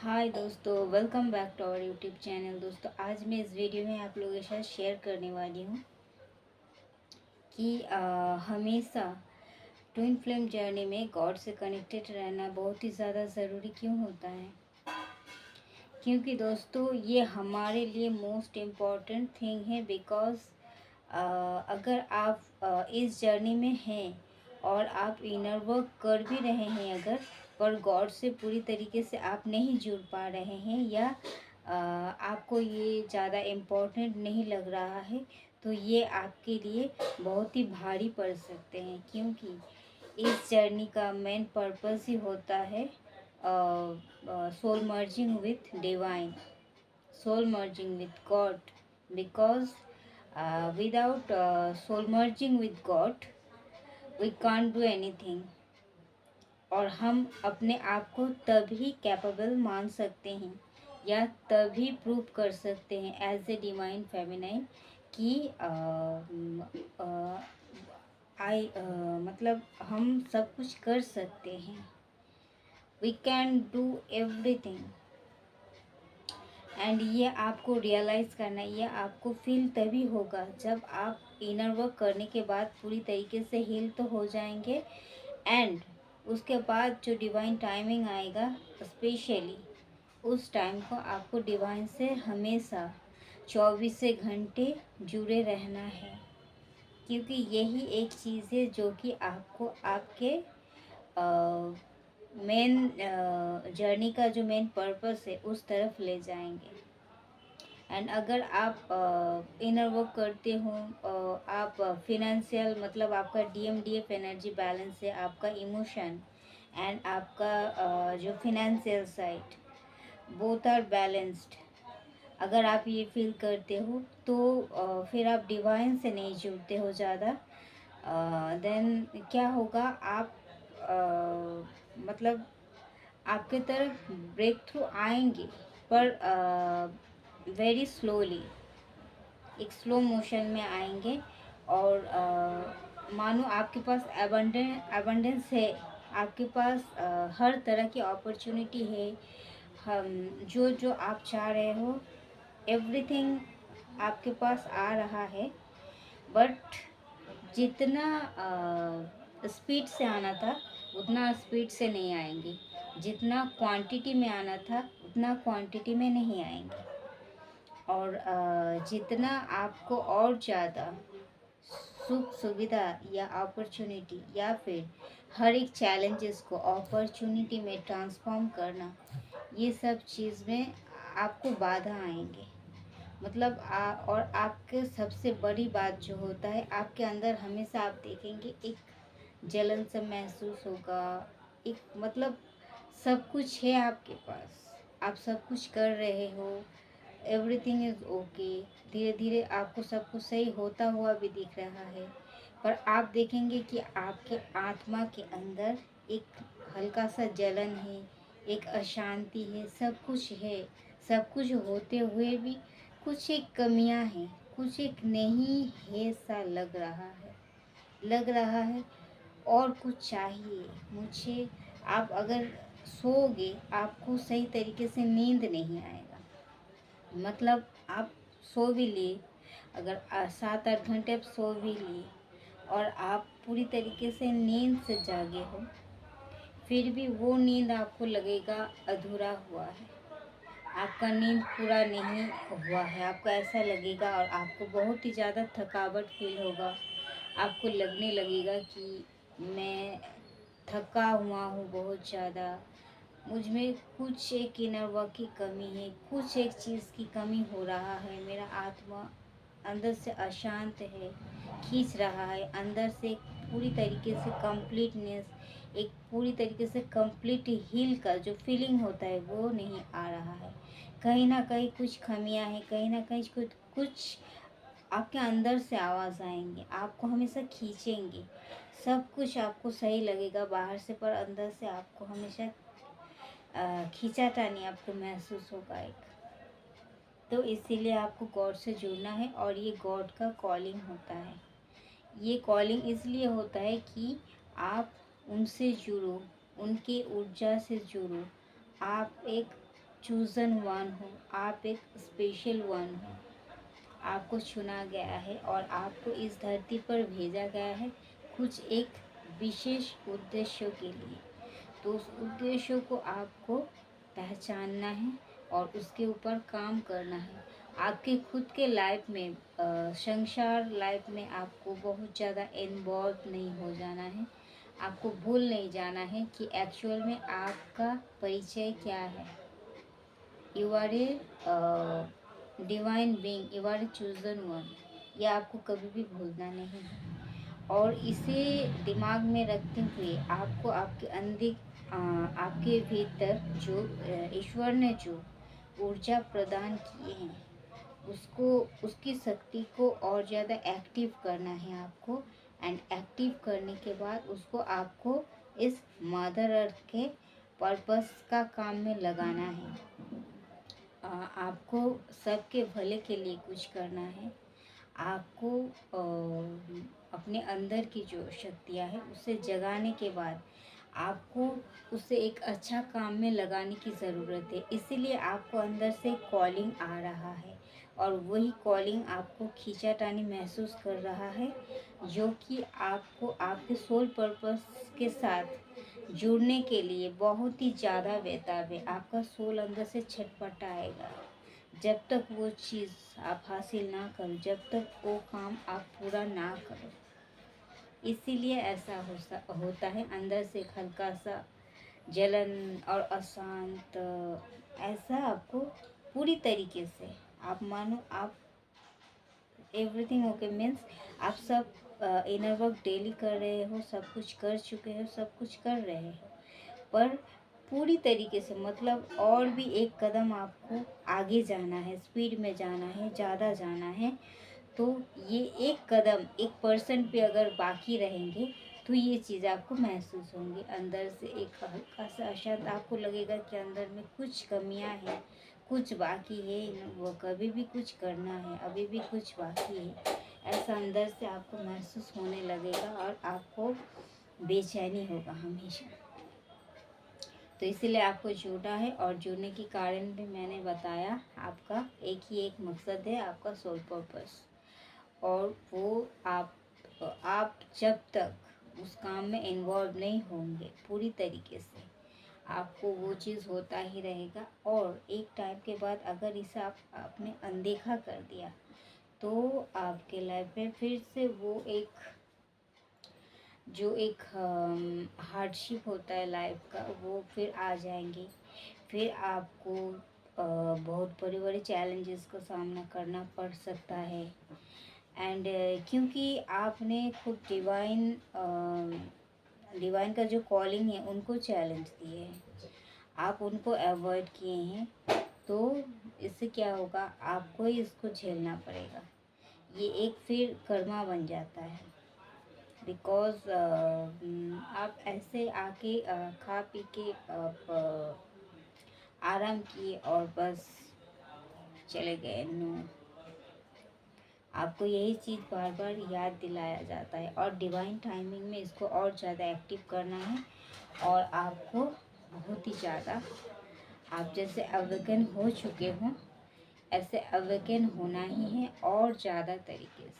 हाय दोस्तों, welcome back to our YouTube channel. दोस्तों, आज मैं इस वीडियो में आप लोगों के साथ शेयर करने वाली हूँ कि हमेशा ट्विन फ्लेम जर्नी में गॉड से कनेक्टेड रहना बहुत ही ज़्यादा ज़रूरी क्यों होता है। क्योंकि दोस्तों, ये हमारे लिए मोस्ट इम्पॉर्टेंट थिंग है। बिकॉज़ अगर आप इस जर्नी में हैं और आप इनर वर्क कर भी रहे हैं, अगर पर गॉड से पूरी तरीके से आप नहीं जुड़ पा रहे हैं या आपको ये ज़्यादा इम्पोर्टेंट नहीं लग रहा है, तो ये आपके लिए बहुत ही भारी पड़ सकते हैं। क्योंकि इस जर्नी का मेन पर्पस ही होता है soul merging with divine, soul merging with God. Because without soul merging with God we can't do anything। और हम अपने आप को तभी कैपेबल मान सकते हैं या तभी प्रूव कर सकते हैं एज ए डिवाइन फेमिनाइन कि मतलब हम सब कुछ कर सकते हैं। We can do everything. And ये आपको रियलाइज़ करना है, ये आपको फील तभी होगा जब आप इनर वर्क करने के बाद पूरी तरीके से हील तो हो जाएंगे। एंड उसके बाद जो डिवाइन टाइमिंग आएगा, स्पेशली उस टाइम को आपको डिवाइन से हमेशा 24 घंटे जुड़े रहना है। क्योंकि यही एक चीज़ है जो कि आपको आपके मेन जर्नी का जो मेन पर्पस है उस तरफ ले जाएंगे। एंड अगर आप इनर वर्क करते हो, आप फिनेंशियल मतलब आपका DMDF एनर्जी बैलेंस है, आपका इमोशन एंड आपका जो financial side both are balanced. अगर आप ये फील करते हो तो फिर आप डिवाइन से नहीं जुड़ते हो ज़्यादा। देन क्या होगा, आप मतलब आपके तरफ ब्रेक थ्रू आएंगे, पर वेरी स्लोली, एक स्लो मोशन में आएंगे। और मानो आपके पास एबंडेंस है, आपके पास हर तरह की अपॉर्चुनिटी है। हम जो जो आप चाह रहे हो एवरीथिंग आपके पास आ रहा है। बट जितना स्पीड से आना था उतना स्पीड से नहीं आएंगे, जितना क्वांटिटी में आना था उतना क्वांटिटी में नहीं आएंगे। और जितना आपको और ज़्यादा सुख सुविधा या अपॉर्चुनिटी या फिर हर एक चैलेंजेस को अपॉर्चुनिटी में ट्रांसफॉर्म करना, ये सब चीज़ में आपको बाधा आएंगे। मतलब और आपके सबसे बड़ी बात जो होता है, आपके अंदर हमेशा आप देखेंगे एक जलन सा महसूस होगा। एक मतलब सब कुछ है आपके पास, आप सब कुछ कर रहे हो, एवरीथिंग इज़ ओके। धीरे धीरे आपको सब कुछ सही होता हुआ भी दिख रहा है, पर आप देखेंगे कि आपके आत्मा के अंदर एक हल्का सा जलन है, एक अशांति है। सब कुछ है, सब कुछ होते हुए भी कुछ एक कमियां हैं, कुछ एक नहीं है सा लग रहा है और कुछ चाहिए मुझे। आप अगर सोओगे आपको सही तरीके से नींद नहीं आएगा। मतलब आप सो भी लिए, अगर 7-8 घंटे आप सो भी लिए और आप पूरी तरीके से नींद से जागे हो, फिर भी वो नींद आपको लगेगा अधूरा हुआ है, आपका नींद पूरा नहीं हुआ है। आपको ऐसा लगेगा और आपको बहुत ही ज़्यादा थकावट फील होगा। आपको लगने लगेगा कि मैं थका हुआ हूँ बहुत ज़्यादा, मुझ में कुछ एक इनर वर्क की कमी है, कुछ एक चीज़ की कमी हो रहा है। मेरा आत्मा अंदर से अशांत है, खींच रहा है अंदर से एक पूरी तरीके से कंप्लीटनेस, एक पूरी तरीके से कंप्लीट हील का जो फीलिंग होता है वो नहीं आ रहा है। कहीं ना कहीं कुछ खामियां हैं, कहीं ना कहीं कुछ आपके अंदर से आवाज़ आएंगे, आपको हमेशा खींचेंगे। सब कुछ आपको सही लगेगा बाहर से, पर अंदर से आपको हमेशा खींचातानी आपको महसूस होगा एक। तो इसीलिए आपको गॉड से जुड़ना है और ये गॉड का कॉलिंग होता है। ये कॉलिंग इसलिए होता है कि आप उनसे जुड़ो, उनके ऊर्जा से जुड़ो। आप एक चूज़न वन हो, आप एक स्पेशल वन हो। आपको चुना गया है और आपको इस धरती पर भेजा गया है कुछ एक विशेष उद्देश्यों के लिए। तो उस उद्देश्यों को आपको पहचानना है और उसके ऊपर काम करना है। आपके खुद के लाइफ में संसार लाइफ में आपको बहुत ज़्यादा इन्वॉल्व नहीं हो जाना है। आपको भूल नहीं जाना है कि एक्चुअल में आपका परिचय क्या है। You are a divine being, you are a chosen one. ये आपको कभी भी भूलना नहीं है। और इसे दिमाग में रखते हुए आपको आपके अंदर आपके भीतर जो ईश्वर ने जो ऊर्जा प्रदान किए हैं उसको, उसकी शक्ति को और ज़्यादा एक्टिव करना है आपको। एंड एक्टिव करने के बाद उसको आपको इस मदर अर्थ के पर्पस का काम में लगाना है। आपको सबके भले के लिए कुछ करना है। आपको अपने अंदर की जो शक्तियाँ हैं उसे जगाने के बाद आपको उसे एक अच्छा काम में लगाने की ज़रूरत है। इसीलिए आपको अंदर से कॉलिंग आ रहा है और वही कॉलिंग आपको खींचातानी महसूस कर रहा है, जो कि आपको आपके सोल पर्पस के साथ जुड़ने के लिए बहुत ही ज़्यादा बेताब है। आपका सोल अंदर से छटपटाएगा जब तक वो चीज़ आप हासिल ना करो, जब तक वो काम आप पूरा ना करो। इसीलिए ऐसा होता है, अंदर से एक हल्का सा जलन और अशांत, ऐसा आपको पूरी तरीके से आप मानो आप एवरीथिंग ओके मीन्स आप सब इनर वर्क डेली कर रहे हो, सब कुछ कर चुके हो, सब कुछ कर रहे हो, पर पूरी तरीके से मतलब और भी एक कदम आपको आगे जाना है, स्पीड में जाना है, ज़्यादा जाना है। तो ये एक कदम 1% पे अगर बाकी रहेंगे तो ये चीज़ आपको महसूस होंगी। अंदर से एक हल्का सा अशांत आपको लगेगा कि अंदर में कुछ कमियां हैं, कुछ बाकी है, वो कभी भी कुछ करना है, अभी भी कुछ बाकी है। ऐसा अंदर से आपको महसूस होने लगेगा और आपको बेचैनी होगा हमेशा। तो इसीलिए आपको जुड़ना है और जुड़ने के कारण भी मैंने बताया, आपका एक ही एक मकसद है, आपका सोल पर्पस। और वो आप जब तक उस काम में इन्वॉल्व नहीं होंगे पूरी तरीके से, आपको वो चीज़ होता ही रहेगा। और एक टाइम के बाद अगर इसे आपने अनदेखा कर दिया तो आपके लाइफ में फिर से वो एक जो एक हार्डशिप होता है लाइफ का, वो फिर आ जाएंगे। फिर आपको बहुत बड़े बड़े चैलेंजेस का सामना करना पड़ सकता है। एंड क्योंकि आपने खुद डिवाइन का जो कॉलिंग है उनको चैलेंज दिए हैं, आप उनको अवॉइड किए हैं, तो इससे क्या होगा, आपको ही इसको झेलना पड़ेगा। ये एक फिर कर्मा बन जाता है। बिकॉज आप ऐसे आके खा पी के आप आराम किए और बस चले गए। नो, आपको यही चीज़ बार बार याद दिलाया जाता है और डिवाइन टाइमिंग में इसको और ज़्यादा एक्टिव करना है। और आपको बहुत ही ज़्यादा, आप जैसे अवेकन हो चुके हों ऐसे अवेकन होना ही है और ज़्यादा तरीके से।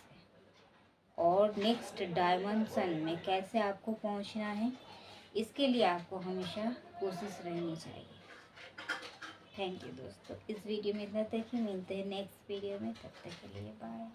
और नेक्स्ट डायमेंशन में कैसे आपको पहुंचना है, इसके लिए आपको हमेशा कोशिश रहनी चाहिए। थैंक यू दोस्तों, इस वीडियो में इतना तक ही। मिलते हैं नेक्स्ट वीडियो में, तब तक के लिए बाय।